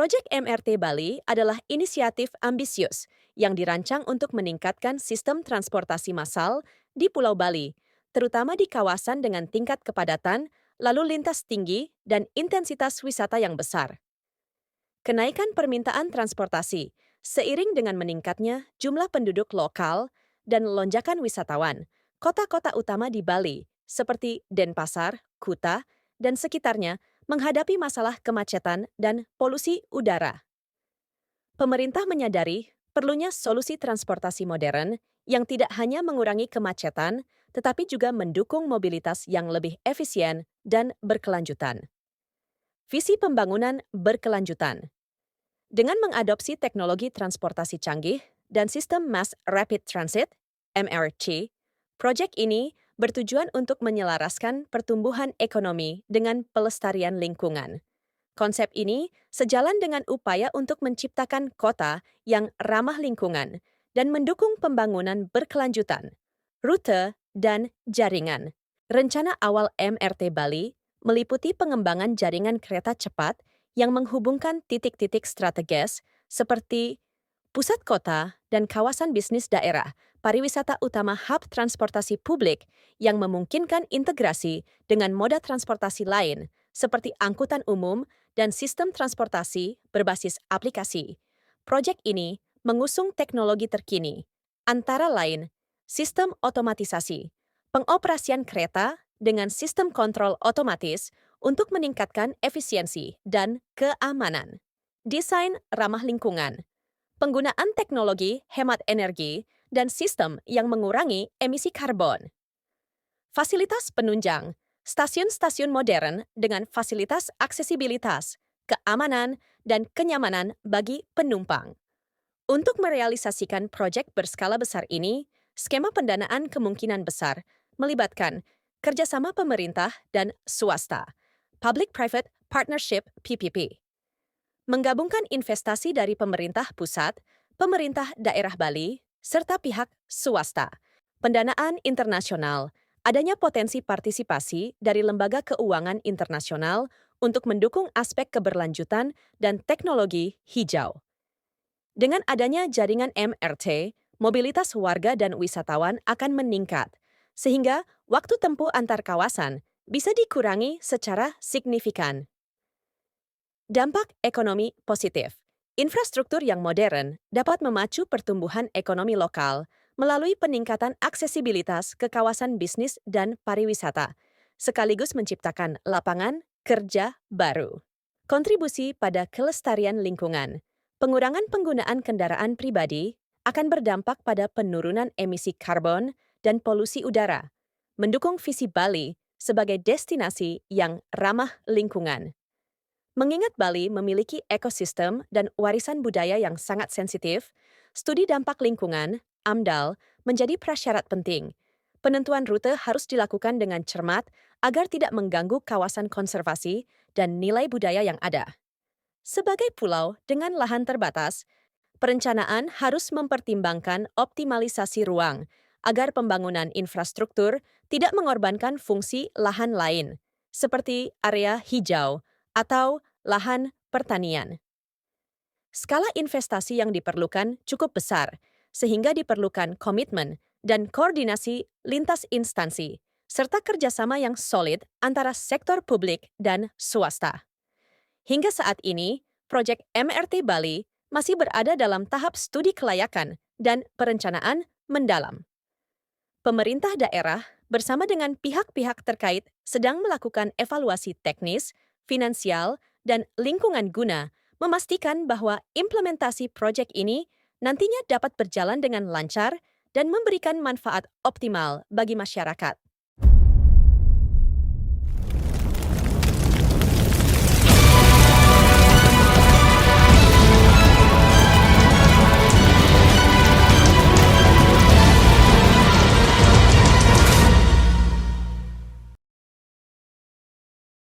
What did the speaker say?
Proyek MRT Bali adalah inisiatif ambisius yang dirancang untuk meningkatkan sistem transportasi massal di Pulau Bali, terutama di kawasan dengan tingkat kepadatan, lalu lintas tinggi, dan intensitas wisata yang besar. Kenaikan permintaan transportasi seiring dengan meningkatnya jumlah penduduk lokal dan lonjakan wisatawan, kota-kota utama di Bali seperti Denpasar, Kuta, dan sekitarnya menghadapi masalah kemacetan dan polusi udara. Pemerintah menyadari perlunya solusi transportasi modern yang tidak hanya mengurangi kemacetan, tetapi juga mendukung mobilitas yang lebih efisien dan berkelanjutan. Visi pembangunan berkelanjutan. Dengan mengadopsi teknologi transportasi canggih dan sistem Mass Rapid Transit (MRT), proyek ini bertujuan untuk menyelaraskan pertumbuhan ekonomi dengan pelestarian lingkungan. Konsep ini sejalan dengan upaya untuk menciptakan kota yang ramah lingkungan dan mendukung pembangunan berkelanjutan, rute, dan jaringan. Rencana awal MRT Bali meliputi pengembangan jaringan kereta cepat yang menghubungkan titik-titik strategis seperti pusat kota dan kawasan bisnis daerah, pariwisata utama hub transportasi publik yang memungkinkan integrasi dengan moda transportasi lain seperti angkutan umum dan sistem transportasi berbasis aplikasi. Proyek ini mengusung teknologi terkini, antara lain sistem otomatisasi, pengoperasian kereta dengan sistem kontrol otomatis untuk meningkatkan efisiensi dan keamanan. Desain ramah lingkungan, penggunaan teknologi hemat energi, dan sistem yang mengurangi emisi karbon. Fasilitas penunjang, stasiun-stasiun modern dengan fasilitas aksesibilitas, keamanan, dan kenyamanan bagi penumpang. Untuk merealisasikan proyek berskala besar ini, skema pendanaan kemungkinan besar melibatkan kerjasama pemerintah dan swasta, Public-Private Partnership (PPP), menggabungkan investasi dari pemerintah pusat, pemerintah daerah Bali, serta pihak swasta, pendanaan internasional, adanya potensi partisipasi dari lembaga keuangan internasional untuk mendukung aspek keberlanjutan dan teknologi hijau. Dengan adanya jaringan MRT, mobilitas warga dan wisatawan akan meningkat, sehingga waktu tempuh antar kawasan bisa dikurangi secara signifikan. Dampak ekonomi positif. Infrastruktur yang modern dapat memacu pertumbuhan ekonomi lokal melalui peningkatan aksesibilitas ke kawasan bisnis dan pariwisata, sekaligus menciptakan lapangan kerja baru. Kontribusi pada kelestarian lingkungan. Pengurangan penggunaan kendaraan pribadi akan berdampak pada penurunan emisi karbon dan polusi udara, mendukung visi Bali sebagai destinasi yang ramah lingkungan. Mengingat Bali memiliki ekosistem dan warisan budaya yang sangat sensitif, studi dampak lingkungan (AMDAL) menjadi prasyarat penting. Penentuan rute harus dilakukan dengan cermat agar tidak mengganggu kawasan konservasi dan nilai budaya yang ada. Sebagai pulau dengan lahan terbatas, perencanaan harus mempertimbangkan optimalisasi ruang agar pembangunan infrastruktur tidak mengorbankan fungsi lahan lain, seperti area hijau atau lahan pertanian. Skala investasi yang diperlukan cukup besar, sehingga diperlukan komitmen dan koordinasi lintas instansi, serta kerjasama yang solid antara sektor publik dan swasta. Hingga saat ini, proyek MRT Bali masih berada dalam tahap studi kelayakan dan perencanaan mendalam. Pemerintah daerah bersama dengan pihak-pihak terkait sedang melakukan evaluasi teknis, finansial, dan lingkungan guna memastikan bahwa implementasi proyek ini nantinya dapat berjalan dengan lancar dan memberikan manfaat optimal bagi masyarakat.